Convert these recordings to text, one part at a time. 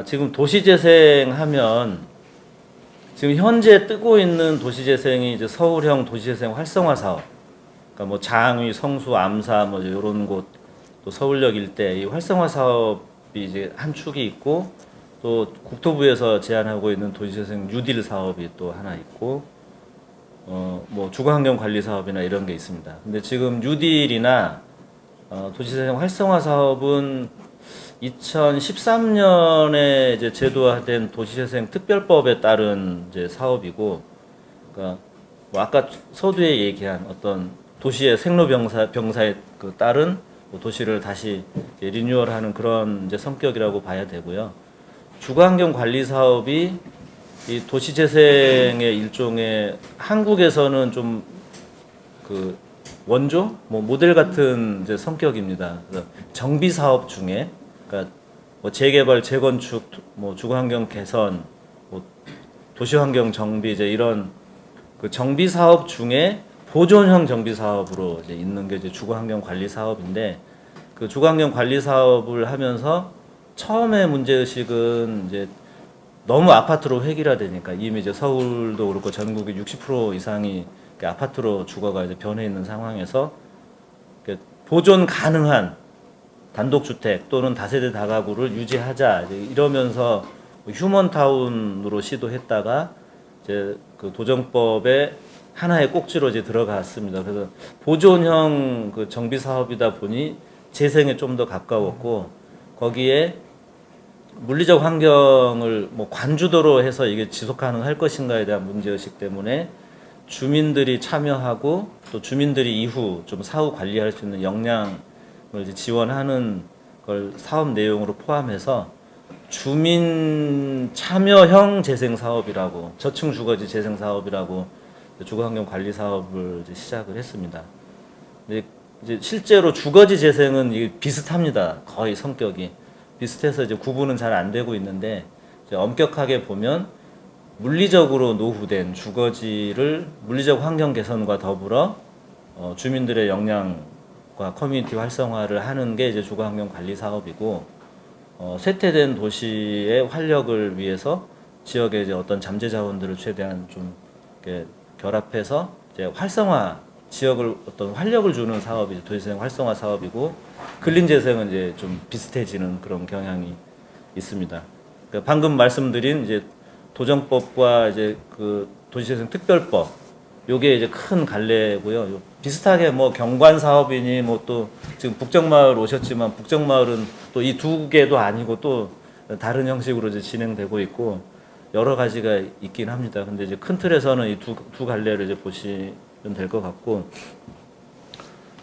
지금 도시재생 하면 지금 현재 뜨고 있는 도시재생이 이제 서울형 도시재생 활성화 사업. 그러니까 뭐 장위, 성수, 암사 뭐 이런 곳, 또 서울역 일대 이 활성화 사업이 이제 한 축이 있고, 또 국토부에서 제안하고 있는 도시재생 뉴딜 사업이 또 하나 있고, 뭐 주거환경 관리 사업이나 이런 게 있습니다. 근데 지금 뉴딜이나 도시재생 활성화 사업은 2013년에 이제 제도화된 도시재생 특별법에 따른 이제 사업이고, 그러니까 뭐 아까 서두에 얘기한 어떤 도시의 생로병사에 그 따른 뭐 도시를 다시 리뉴얼하는 그런 이제 성격이라고 봐야 되고요. 주거환경 관리 사업이 이 도시재생의 일종의 한국에서는 좀 그 원조, 뭐 모델 같은 이제 성격입니다. 그래서 정비 사업 중에, 그러니까 뭐 재개발, 재건축, 뭐 주거환경 개선, 뭐 도시환경 정비 이제 이런 그 정비 사업 중에 보존형 정비 사업으로 이제 있는 게 이제 주거환경 관리 사업인데, 그 주거환경 관리 사업을 하면서 처음에 문제의식은 이제 너무 아파트로 획일화되니까, 이미 이제 서울도 그렇고 전국의 60% 이상이 아파트로 주거가 이제 변해 있는 상황에서 보존 가능한 단독주택 또는 다세대 다가구를 유지하자 이러면서 휴먼타운으로 시도했다가 이제 그 도정법에 하나의 꼭지로 이제 들어갔습니다. 그래서 보존형 그 정비 사업이다 보니 재생에 좀 더 가까웠고, 거기에 물리적 환경을 뭐 관주도로 해서 이게 지속 가능할 것인가에 대한 문제의식 때문에 주민들이 참여하고, 또 주민들이 이후 좀 사후 관리할 수 있는 역량을 이제 지원하는 걸 사업 내용으로 포함해서 주민 참여형 재생 사업이라고, 저층 주거지 재생 사업이라고 주거환경 관리 사업을 이제 시작을 했습니다. 근데 이제 실제로 주거지 재생은 이게 비슷합니다. 거의 성격이 비슷해서 이제 구분은 잘 안 되고 있는데, 이제 엄격하게 보면 물리적으로 노후된 주거지를 물리적 환경 개선과 더불어 주민들의 역량과 커뮤니티 활성화를 하는 게 이제 주거환경 관리 사업이고, 쇠퇴된 도시의 활력을 위해서 지역의 이제 어떤 잠재 자원들을 최대한 좀 이렇게 결합해서 이제 활성화, 지역을 어떤 활력을 주는 사업이 도시재생 활성화 사업이고, 근린 재생은 이제 좀 비슷해지는 그런 경향이 있습니다. 그러니까 방금 말씀드린 이제 도정법과 이제 그 도시재생 특별법, 요게 이제 큰 갈래고요. 비슷하게 뭐 경관 사업이니 뭐 또 지금 북정마을 오셨지만, 북정마을은 또 이 두 개도 아니고 또 다른 형식으로 이제 진행되고 있고 여러 가지가 있긴 합니다. 근데 이제 큰 틀에서는 이 두 갈래를 이제 보시면 될 것 같고,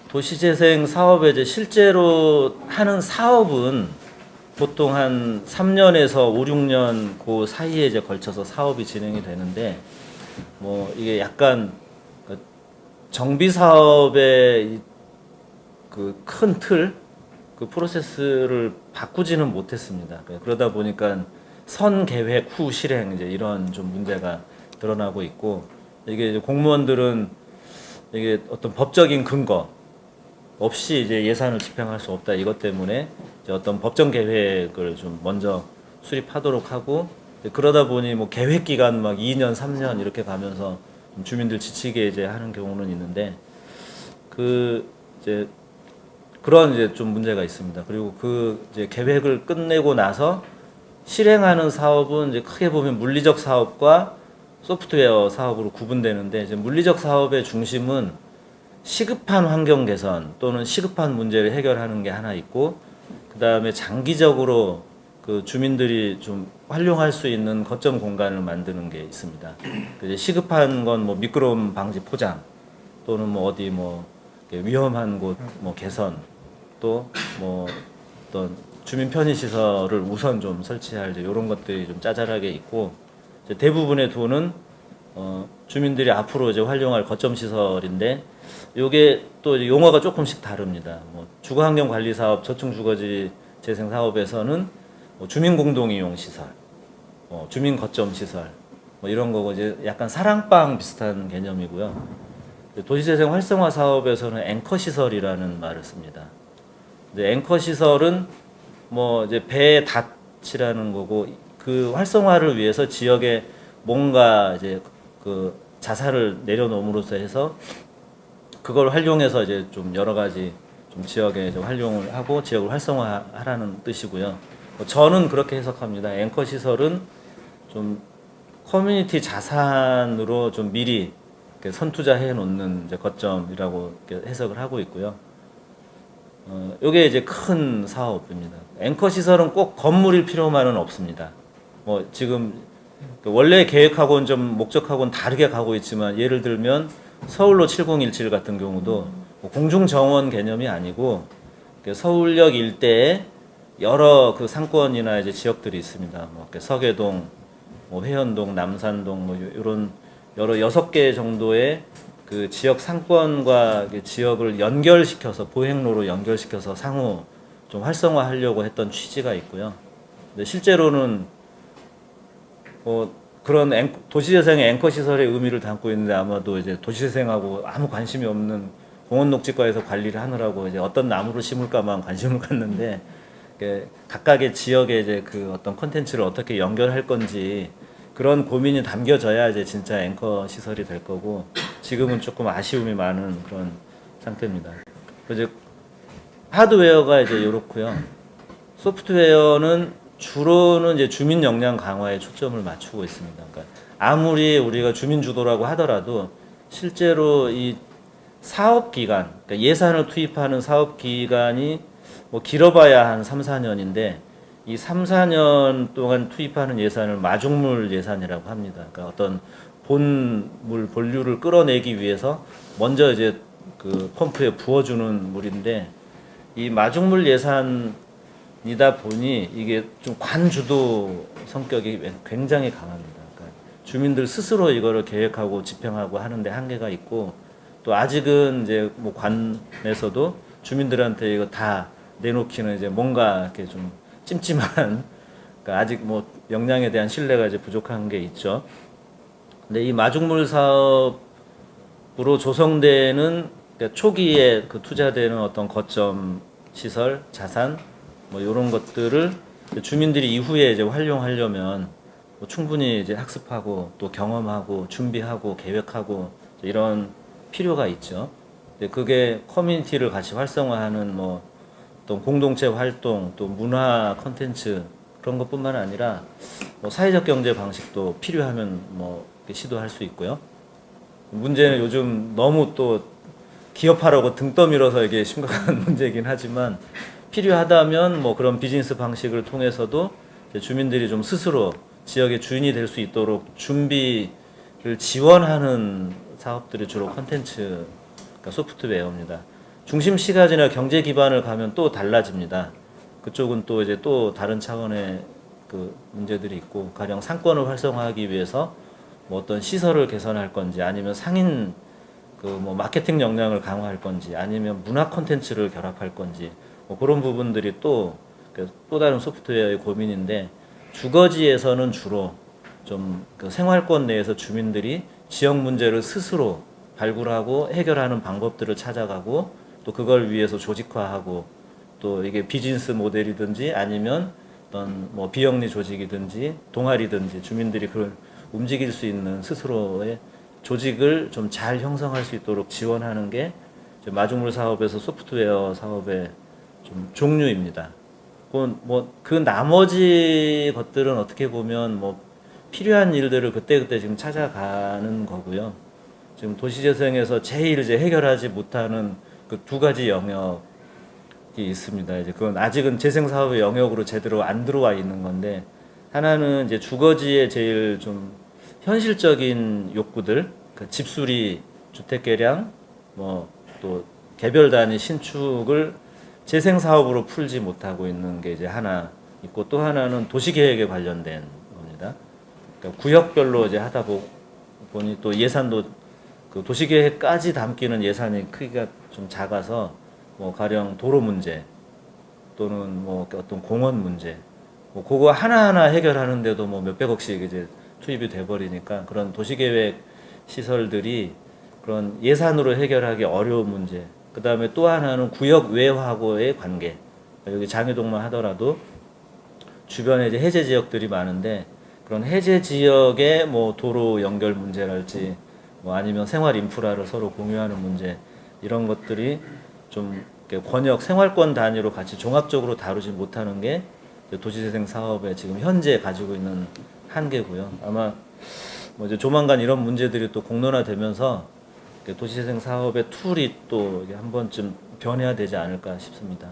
도시재생 사업에 이제 실제로 하는 사업은 보통 한 3년에서 5, 6년 그 사이에 이제 걸쳐서 사업이 진행이 되는데, 뭐 이게 약간 정비 사업의 그 큰 틀, 그 프로세스를 바꾸지는 못했습니다. 그러다 보니까 선 계획 후 실행 이제 이런 좀 문제가 드러나고 있고, 이게 이제 공무원들은 이게 어떤 법적인 근거 없이 이제 예산을 집행할 수 없다, 이것 때문에 이제 어떤 법정 계획을 좀 먼저 수립하도록 하고, 그러다 보니 뭐 계획 기간 막 2년, 3년 이렇게 가면서 주민들 지치게 이제 하는 경우는 있는데, 그 이제 그런 이제 좀 문제가 있습니다. 그리고 그 이제 계획을 끝내고 나서 실행하는 사업은 이제 크게 보면 물리적 사업과 소프트웨어 사업으로 구분되는데, 이제 물리적 사업의 중심은 시급한 환경 개선 또는 시급한 문제를 해결하는 게 하나 있고, 그 다음에 장기적으로 그 주민들이 좀 활용할 수 있는 거점 공간을 만드는 게 있습니다. 이제 시급한 건 뭐 미끄러움 방지 포장, 또는 뭐 어디 뭐 위험한 곳 뭐 개선, 또 뭐 어떤 주민 편의 시설을 우선 좀 설치할 이제 이런 것들이 좀 짜잘하게 있고, 이제 대부분의 돈은 주민들이 앞으로 이제 활용할 거점 시설인데, 요게 또 용어가 조금씩 다릅니다. 뭐 주거환경 관리 사업, 저층 주거지 재생 사업에서는 뭐 주민 공동 이용 시설, 주민 거점 시설, 뭐 이런 거고, 이제 약간 사랑방 비슷한 개념이고요. 도시재생 활성화 사업에서는 앵커 시설이라는 말을 씁니다. 근데 앵커 시설은 뭐 이제 배에 가치라는 거고 그 활성화를 위해서 지역에 뭔가 이제 그 자산을 내려놓음으로써 해서 그걸 활용해서 이제 좀 여러 가지 좀 지역에 좀 활용을 하고 지역을 활성화하라는 뜻이고요. 저는 그렇게 해석합니다. 앵커 시설은 좀 커뮤니티 자산으로 좀 미리 선투자해 놓는 이제 거점이라고 해석을 하고 있고요. 요게 이제 큰 사업입니다. 앵커 시설은 꼭 건물일 필요만은 없습니다. 뭐 지금 원래 계획하고는 좀 목적하고는 다르게 가고 있지만 예를 들면 서울로 7017 같은 경우도 뭐 공중정원 개념이 아니고 서울역 일대에 여러 그 상권이나 이제 지역들이 있습니다. 뭐 서계동, 뭐 회현동, 남산동 뭐 이런 여러 6개 정도의 그 지역 상권과 지역을 연결시켜서 보행로로 연결시켜서 상호 좀 활성화하려고 했던 취지가 있고요. 근데 실제로는 뭐 그런 도시재생의 앵커 시설의 의미를 담고 있는데 아마도 이제 도시재생하고 아무 관심이 없는 공원녹지과에서 관리를 하느라고 이제 어떤 나무를 심을까만 관심을 갖는데 각각의 지역의 이제 그 어떤 콘텐츠를 어떻게 연결할 건지 그런 고민이 담겨져야 이제 진짜 앵커 시설이 될 거고 지금은 조금 아쉬움이 많은 그런 상태입니다. 이제 하드웨어가 이제 이렇고요. 소프트웨어는 주로는 이제 주민 역량 강화에 초점을 맞추고 있습니다. 그러니까 아무리 우리가 주민 주도라고 하더라도 실제로 이 사업 기간, 그러니까 예산을 투입하는 사업 기간이 뭐 길어봐야 한 3, 4년인데 이 3, 4년 동안 투입하는 예산을 마중물 예산이라고 합니다. 그러니까 어떤 본물, 본류를 끌어내기 위해서 먼저 이제 그 펌프에 부어주는 물인데 이 마중물 예산이다 보니 이게 좀 관주도 성격이 굉장히 강합니다. 그러니까 주민들 스스로 이거를 계획하고 집행하고 하는데 한계가 있고 또 아직은 이제 뭐 관에서도 주민들한테 이거 다 내놓기는 이제 뭔가 이렇게 좀 찜찜한 그러니까 아직 뭐 역량에 대한 신뢰가 이제 부족한 게 있죠. 근데 이 마중물 사업으로 조성되는 그러니까 초기에 그 투자되는 어떤 거점 시설, 자산 뭐 이런 것들을 주민들이 이후에 이제 활용하려면 뭐 충분히 이제 학습하고 또 경험하고 준비하고 계획하고 이런 필요가 있죠. 근데 그게 커뮤니티를 같이 활성화하는 뭐 또 공동체 활동, 또 문화 콘텐츠 그런 것뿐만 아니라 뭐 사회적 경제 방식도 필요하면 뭐 시도할 수 있고요. 문제는 요즘 너무 또 기업하라고 등 떠밀어서 이게 심각한 문제이긴 하지만 필요하다면 뭐 그런 비즈니스 방식을 통해서도 주민들이 좀 스스로 지역의 주인이 될 수 있도록 준비를 지원하는 사업들이 주로 콘텐츠, 그러니까 소프트웨어입니다. 중심 시가지나 경제 기반을 가면 또 달라집니다. 그쪽은 또 이제 또 다른 차원의 그 문제들이 있고, 가령 상권을 활성화하기 위해서 뭐 어떤 시설을 개선할 건지, 아니면 상인 그 뭐 마케팅 역량을 강화할 건지, 아니면 문화 콘텐츠를 결합할 건지, 뭐 그런 부분들이 또 다른 소프트웨어의 고민인데, 주거지에서는 주로 좀 그 생활권 내에서 주민들이 지역 문제를 스스로 발굴하고 해결하는 방법들을 찾아가고 또 그걸 위해서 조직화하고 또 이게 비즈니스 모델이든지 아니면 어떤 뭐 비영리 조직이든지 동아리든지 주민들이 그걸 움직일 수 있는 스스로의 조직을 좀 잘 형성할 수 있도록 지원하는 게 마중물 사업에서 소프트웨어 사업의 좀 종류입니다. 그 나머지 것들은 어떻게 보면 뭐 필요한 일들을 그때그때 지금 찾아가는 거고요. 지금 도시재생에서 제일 이제 해결하지 못하는 그 두 가지 영역이 있습니다. 이제 그건 아직은 재생 사업의 영역으로 제대로 안 들어와 있는 건데, 하나는 이제 주거지의 제일 좀 현실적인 욕구들, 그 집수리, 주택 개량, 뭐 또 개별 단위 신축을 재생 사업으로 풀지 못하고 있는 게 이제 하나 있고, 또 하나는 도시 계획에 관련된 겁니다. 그러니까 구역별로 이제 하다 보니 또 예산도 그 도시계획까지 담기는 예산이 크기가 좀 작아서 뭐 가령 도로 문제 또는 뭐 어떤 공원 문제 뭐 그거 하나하나 해결하는데도 뭐 몇백억씩 이제 투입이 돼 버리니까 그런 도시계획 시설들이 그런 예산으로 해결하기 어려운 문제. 그다음에 또 하나는 구역 외하고의 관계. 여기 장애동만 하더라도 주변에 이제 해제 지역들이 많은데 그런 해제 지역의 뭐 도로 연결 문제랄지 뭐 아니면 생활 인프라를 서로 공유하는 문제 이런 것들이 좀 이렇게 권역 생활권 단위로 같이 종합적으로 다루지 못하는 게 도시재생 사업에 지금 현재 가지고 있는 한계고요. 아마 뭐 이제 조만간 이런 문제들이 또 공론화되면서 도시재생 사업의 툴이 또 한 번쯤 변해야 되지 않을까 싶습니다.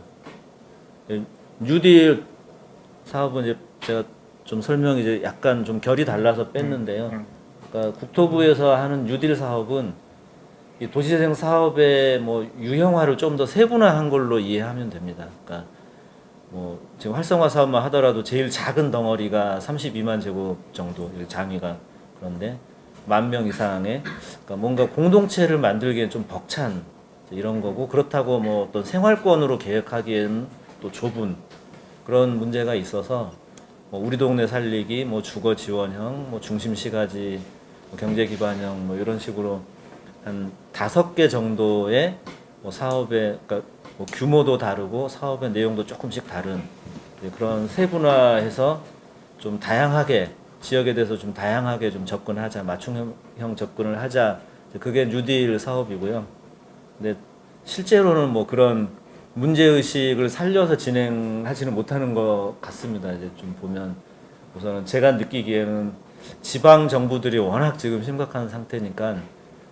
뉴딜 사업은 이제 제가 좀 설명이 이제 약간 좀 결이 달라서 뺐는데요. 그러니까 국토부에서 하는 뉴딜 사업은 이 도시재생 사업의 뭐 유형화를 좀 더 세분화한 걸로 이해하면 됩니다. 그러니까 뭐 지금 활성화 사업만 하더라도 제일 작은 덩어리가 32만 제곱 정도 장위가 그런데 10,000명 이상의 그러니까 뭔가 공동체를 만들기엔 좀 벅찬 이런 거고 그렇다고 뭐 어떤 생활권으로 계획하기엔 또 좁은 그런 문제가 있어서 뭐 우리 동네 살리기, 뭐 주거 지원형, 뭐 중심 시가지, 뭐 경제 기반형 뭐 이런 식으로 한 5개 정도의 뭐 사업의 그러니까 뭐 규모도 다르고 사업의 내용도 조금씩 다른 그런 세분화해서 좀 다양하게 지역에 대해서 좀 다양하게 좀 접근하자 맞춤형 접근을 하자 그게 뉴딜 사업이고요. 근데 실제로는 뭐 그런 문제의식을 살려서 진행하지는 못하는 것 같습니다. 이제 좀 보면 우선은 제가 느끼기에는 지방 정부들이 워낙 지금 심각한 상태니까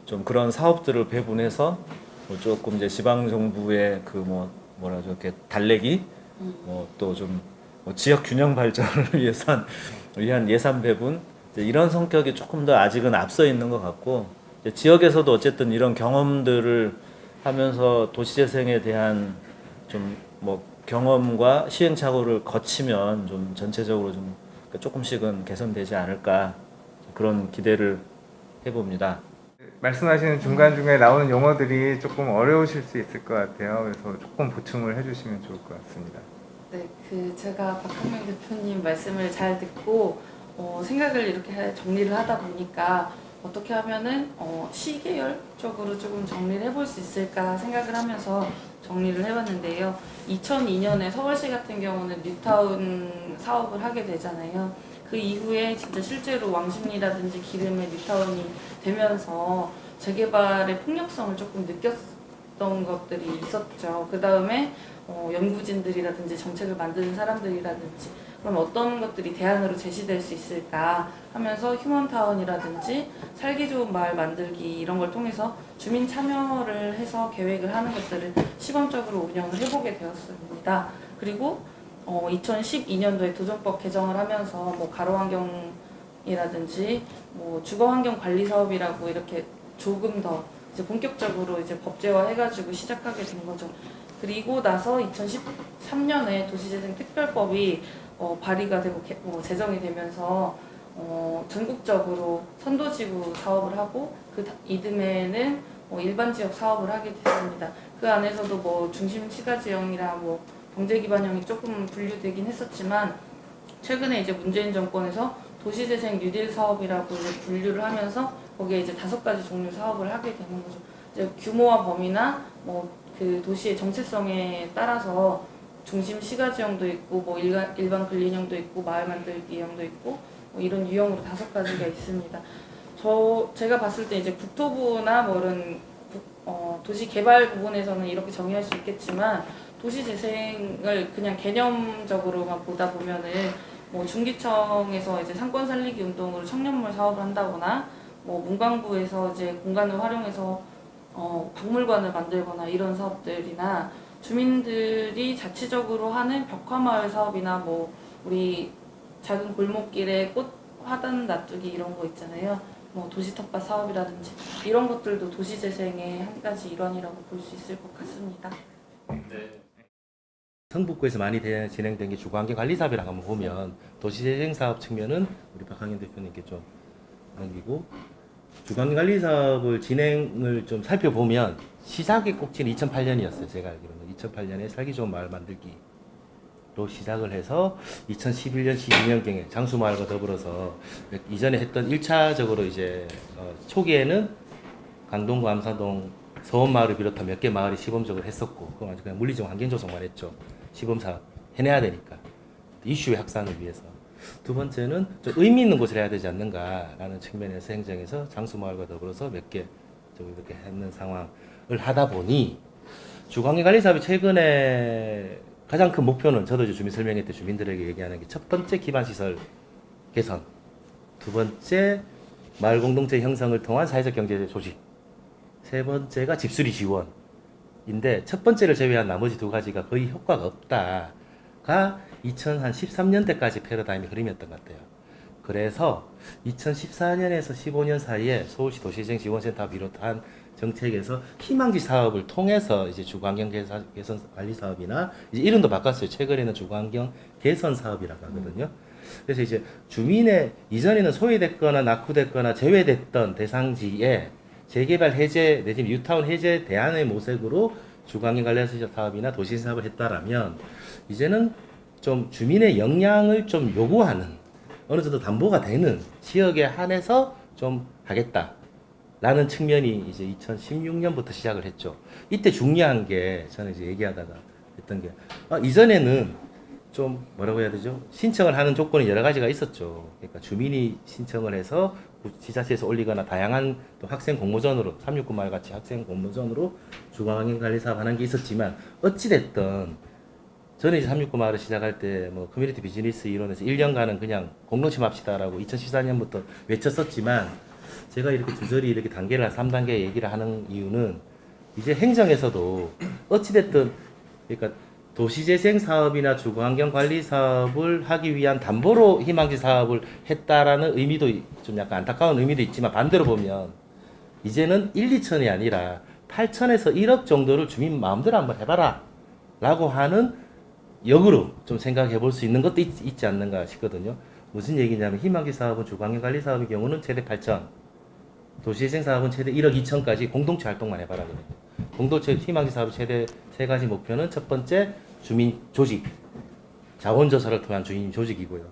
좀 그런 사업들을 배분해서 뭐 조금 이제 지방 정부의 그 뭐라죠 이렇게 달래기 뭐 또 좀 뭐 지역 균형 발전을 위한 예산 배분 이런 성격이 조금 더 아직은 앞서 있는 것 같고 지역에서도 어쨌든 이런 경험들을 하면서 도시재생에 대한 좀 뭐 경험과 시행착오를 거치면 좀 전체적으로 좀 조금씩은 개선되지 않을까 그런 기대를 해봅니다. 말씀하시는 중간중간에 나오는 용어들이 조금 어려우실 수 있을 것 같아요. 그래서 조금 보충을 해주시면 좋을 것 같습니다. 네, 제가 박학명 대표님 말씀을 잘 듣고 생각을 이렇게 정리를 하다 보니까 어떻게 하면은 시계열적으로 조금 정리를 해볼 수 있을까 생각을 하면서 정리를 해봤는데요. 2002년에 서울시 같은 경우는 뉴타운 사업을 하게 되잖아요. 그 이후에 진짜 실제로 왕십리라든지 기름의 뉴타운이 되면서 재개발의 폭력성을 조금 느꼈던 것들이 있었죠. 그 다음에 연구진들이라든지 정책을 만드는 사람들이라든지 그럼 어떤 것들이 대안으로 제시될 수 있을까 하면서 휴먼타운이라든지 살기 좋은 마을 만들기 이런 걸 통해서 주민 참여를 해서 계획을 하는 것들을 시범적으로 운영을 해보게 되었습니다. 그리고 2012년도에 도정법 개정을 하면서 뭐 가로환경이라든지 뭐 주거환경 관리 사업이라고 이렇게 조금 더 이제 본격적으로 이제 법제화 해가지고 시작하게 된 거죠. 그리고 나서 2013년에 도시재생 특별법이 발의가 되고 제정이 되면서 전국적으로 선도지구 사업을 하고 그 이듬해에는 일반 지역 사업을 하게 됐습니다. 그 안에서도 뭐 중심 시가지형이랑 뭐 경제기반형이 조금 분류되긴 했었지만 최근에 이제 문재인 정권에서 도시재생 뉴딜 사업이라고 이제 분류를 하면서 거기에 이제 5가지 종류 사업을 하게 되는 거죠. 이제 규모와 범위나 뭐 그 도시의 정체성에 따라서 중심 시가지형도 있고 뭐 일반 근린형도 있고 마을 만들기형도 있고 뭐 이런 유형으로 5가지가 있습니다. 제가 봤을 때 이제 국토부나 뭐 이런 도시 개발 부분에서는 이렇게 정의할 수 있겠지만 도시 재생을 그냥 개념적으로만 보다 보면은 뭐 중기청에서 이제 상권 살리기 운동으로 청년몰 사업을 한다거나 뭐 문광부에서 이제 공간을 활용해서 박물관을 만들거나 이런 사업들이나 주민들이 자치적으로 하는 벽화마을 사업이나 뭐 우리 작은 골목길에 꽃 화단 놔두기 이런 거 있잖아요. 뭐 도시 텃밭 사업이라든지 이런 것들도 도시 재생의 한 가지 일환이라고 볼 수 있을 것 같습니다. 네. 성북구에서 많이 진행된 게 주거환경관리 사업이라고 한번 보면 도시재생 사업 측면은 우리 박항현 대표님께 좀 넘기고 주거환경관리 사업을 진행을 좀 살펴보면 시작의 꼭지는 2008년이었어요. 제가 알기로는 2008년에 살기 좋은 마을 만들기로 시작을 해서 2011년, 12년경에 장수마을과 더불어서 이전에 했던 1차적으로 이제 초기에는 강동구, 암사동, 서원마을을 비롯한 몇 개 마을이 시범적으로 했었고 그건 아주 그냥 물리적 환경조성만 했죠. 시범사업 해내야 되니까. 이슈의 확산을 위해서. 두 번째는 좀 의미 있는 곳을 해야 되지 않는가라는 측면에서 행정에서 장수마을과 더불어서 몇 개 좀 이렇게 했는 상황을 하다 보니 주거환경관리사업이 최근에 가장 큰 목표는 저도 이제 주민 설명회 때 주민들에게 얘기하는 게 첫 번째 기반시설 개선, 두 번째 마을 공동체 형성을 통한 사회적 경제 조직, 세 번째가 집수리 지원인데 첫 번째를 제외한 나머지 두 가지가 거의 효과가 없다가 2013년대까지 패러다임의 흐름이었던 것 같아요. 그래서 2014년에서 15년 사이에 서울시 도시재생 지원센터 비롯한 정책에서 희망지 사업을 통해서 이제 주거환경 개선 관리 사업이나 이제 이름도 바꿨어요. 최근에는 주거환경 개선 사업이라고 하거든요. 그래서 이제 주민의 이전에는 소외됐거나 낙후됐거나 제외됐던 대상지에 재개발 해제 내지는 뉴타운 해제 대안의 모색으로 주거환경 관리 사업이나 도시 사업을 했다라면 이제는 좀 주민의 역량을 좀 요구하는 어느 정도 담보가 되는 지역에 한해서 좀 하겠다라는 측면이 이제 2016년부터 시작을 했죠. 이때 중요한 게 저는 이제 얘기하다가 했던 게 이전에는 좀 뭐라고 해야 되죠? 신청을 하는 조건이 여러 가지가 있었죠. 그러니까 주민이 신청을 해서 지자체에서 올리거나 다양한 또 학생 공모전으로 369마을 같이 학생 공모전으로 주거환경 관리 사업 하는 게 있었지만 어찌됐든 저는 이제 369마을을 시작할 때 뭐 커뮤니티 비즈니스 이론에서 1년간은 그냥 공동체 합시다라고 2014년부터 외쳤었지만 제가 이렇게 두저리 이렇게 단계를 3단계 얘기를 하는 이유는 이제 행정에서도 어찌됐든 그러니까 도시재생 사업이나 주거환경 관리 사업을 하기 위한 담보로 희망지 사업을 했다라는 의미도 좀 약간 안타까운 의미도 있지만 반대로 보면 이제는 1, 2천이 아니라 8천에서 1억 정도를 주민 마음대로 한번 해봐라 라고 하는 역으로 좀 생각해 볼 수 있는 것도 있지 않는가 싶거든요. 무슨 얘기냐면 희망지 사업은 주거환경 관리 사업의 경우는 최대 8천, 도시재생 사업은 최대 1억 2천까지 공동체 활동만 해봐라 그래요. 공동체 희망지 사업의 최대 세 가지 목표는 첫 번째 주민 조직, 자원조사를 통한 주민 조직이고요.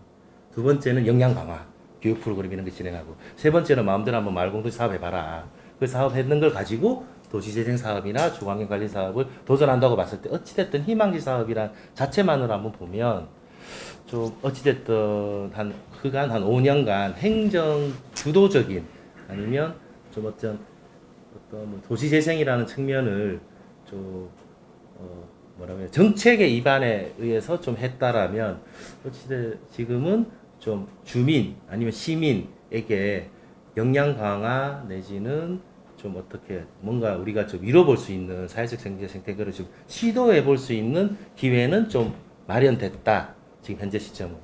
두 번째는 역량 강화, 교육 프로그램 이런 거 진행하고, 세 번째는 마음대로 한번 마을 공동체 사업 해봐라. 그 사업 했는 걸 가지고 도시재생 사업이나 주거환경 관리 사업을 도전한다고 봤을 때 어찌됐든 희망지 사업이란 자체만으로 한번 보면 좀 어찌됐든 한 그간 한 5년간 행정 주도적인 아니면 좀 어떤 뭐 도시재생이라는 측면을 좀 뭐라고 해야 정책의 입안에 의해서 좀 했다라면 어찌됐든 지금은 좀 주민 아니면 시민에게 역량 강화 내지는 좀 어떻게 뭔가 우리가 좀 이뤄볼 수 있는 사회적 경제 생태계를 좀 시도해 볼 수 있는 기회는 좀 마련됐다. 지금 현재 시점은.